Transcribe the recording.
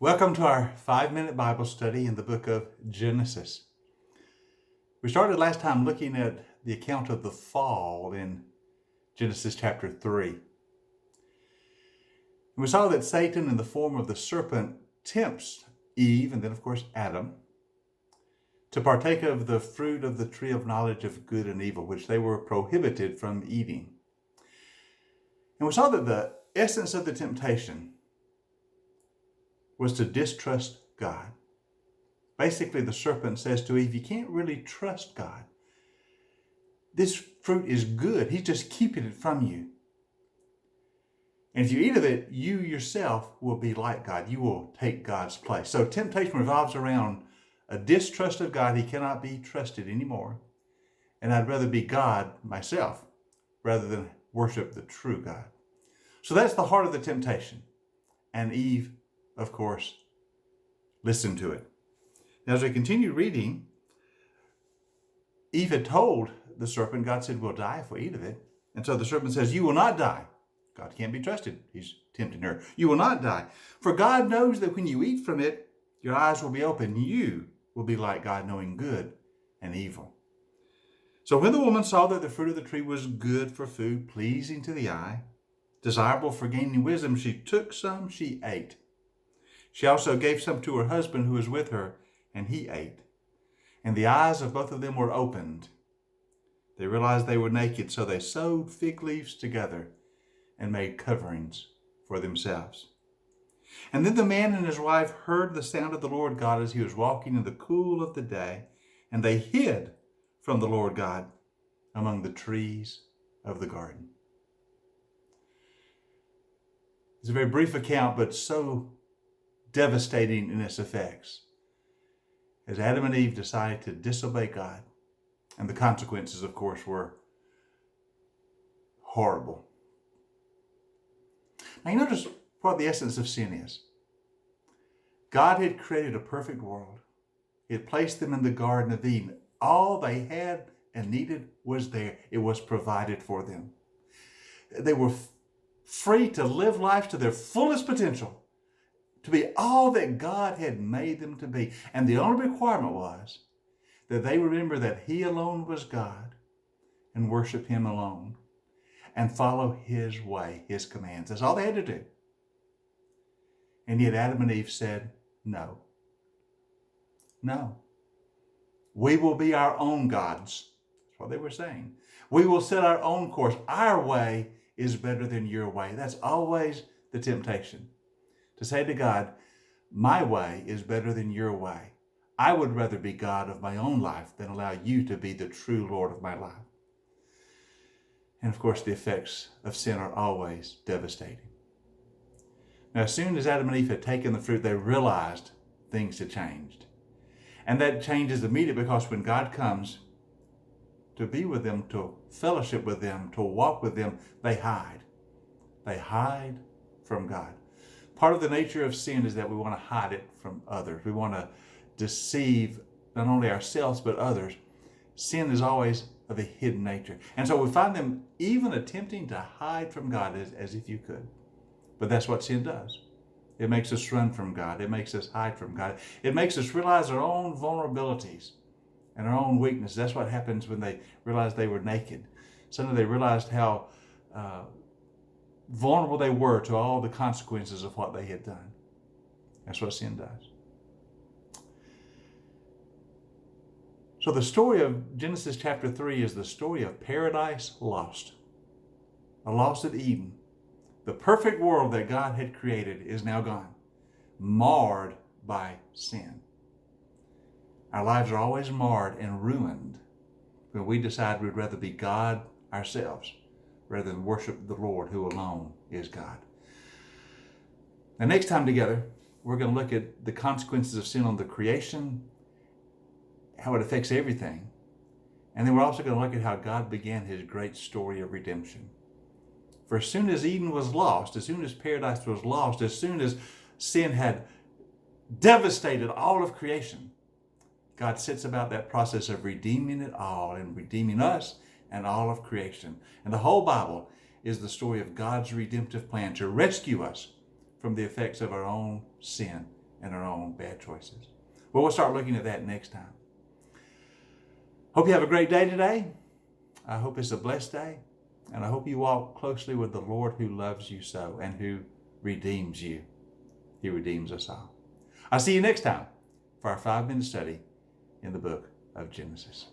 Welcome to our 5-minute Bible study in the book of Genesis. We started last time looking at the account of the fall in Genesis chapter 3. And we saw that Satan, in the form of the serpent, tempts Eve, and then of course Adam, to partake of the fruit of the tree of knowledge of good and evil, which they were prohibited from eating. And we saw that the essence of the temptation was to distrust God. Basically, the serpent says to Eve, you can't really trust God. This fruit is good. He's just keeping it from you. And if you eat of it, you yourself will be like God. You will take God's place. So temptation revolves around a distrust of God. He cannot be trusted anymore. And I'd rather be God myself rather than worship the true God. So that's the heart of the temptation. And Eve, of course, listened to it. Now, as we continue reading, Eve had told the serpent, God said, we'll die if we eat of it. And so the serpent says, you will not die. God can't be trusted. He's tempting her. You will not die. For God knows that when you eat from it, your eyes will be open. You will be like God, knowing good and evil. So when the woman saw that the fruit of the tree was good for food, pleasing to the eye, desirable for gaining wisdom, she took some, she ate. She also gave some to her husband who was with her, and he ate. And the eyes of both of them were opened. They realized they were naked, so they sewed fig leaves together and made coverings for themselves. And then the man and his wife heard the sound of the Lord God as he was walking in the cool of the day, and they hid from the Lord God among the trees of the garden. It's a very brief account, but so devastating in its effects, as Adam and Eve decided to disobey God. And the consequences, of course, were horrible. Now, you notice what the essence of sin is. God had created a perfect world. He had placed them in the Garden of Eden. All they had and needed was there. It was provided for them. They were free to live life to their fullest potential, to be all that God had made them to be. And the only requirement was that they remember that He alone was God and worship Him alone and follow His way, His commands. That's all they had to do. And yet Adam and Eve said, no. No. We will be our own gods. That's what they were saying. We will set our own course. Our way is better than your way. That's always the temptation. To say to God, my way is better than your way. I would rather be God of my own life than allow you to be the true Lord of my life. And of course, the effects of sin are always devastating. Now, as soon as Adam and Eve had taken the fruit, they realized things had changed. And that change is immediate, because when God comes to be with them, to fellowship with them, to walk with them, they hide. They hide from God. Part of the nature of sin is that we want to hide it from others. We want to deceive not only ourselves but others. Sin is always of a hidden nature. And so we find them even attempting to hide from God as if you could. But that's what sin does. It makes us run from God. It makes us hide from God. It makes us realize our own vulnerabilities and our own weakness. That's what happens when they realized they were naked. Suddenly they realized how vulnerable they were to all the consequences of what they had done. That's what sin does. So the story of Genesis chapter 3 is the story of paradise lost. A lost at Eden. The perfect world that God had created is now gone, marred by sin. Our lives are always marred and ruined when we decide we'd rather be God ourselves rather than worship the Lord, who alone is God. Now, next time together, we're going to look at the consequences of sin on the creation, how it affects everything. And then we're also going to look at how God began His great story of redemption. For as soon as Eden was lost, as soon as paradise was lost, as soon as sin had devastated all of creation, God sets about that process of redeeming it all and redeeming us and all of creation. And the whole Bible is the story of God's redemptive plan to rescue us from the effects of our own sin and our own bad choices. Well, we'll start looking at that next time. Hope you have a great day today. I hope it's a blessed day. And I hope you walk closely with the Lord who loves you so and who redeems you. He redeems us all. I'll see you next time for our 5-minute study in the book of Genesis.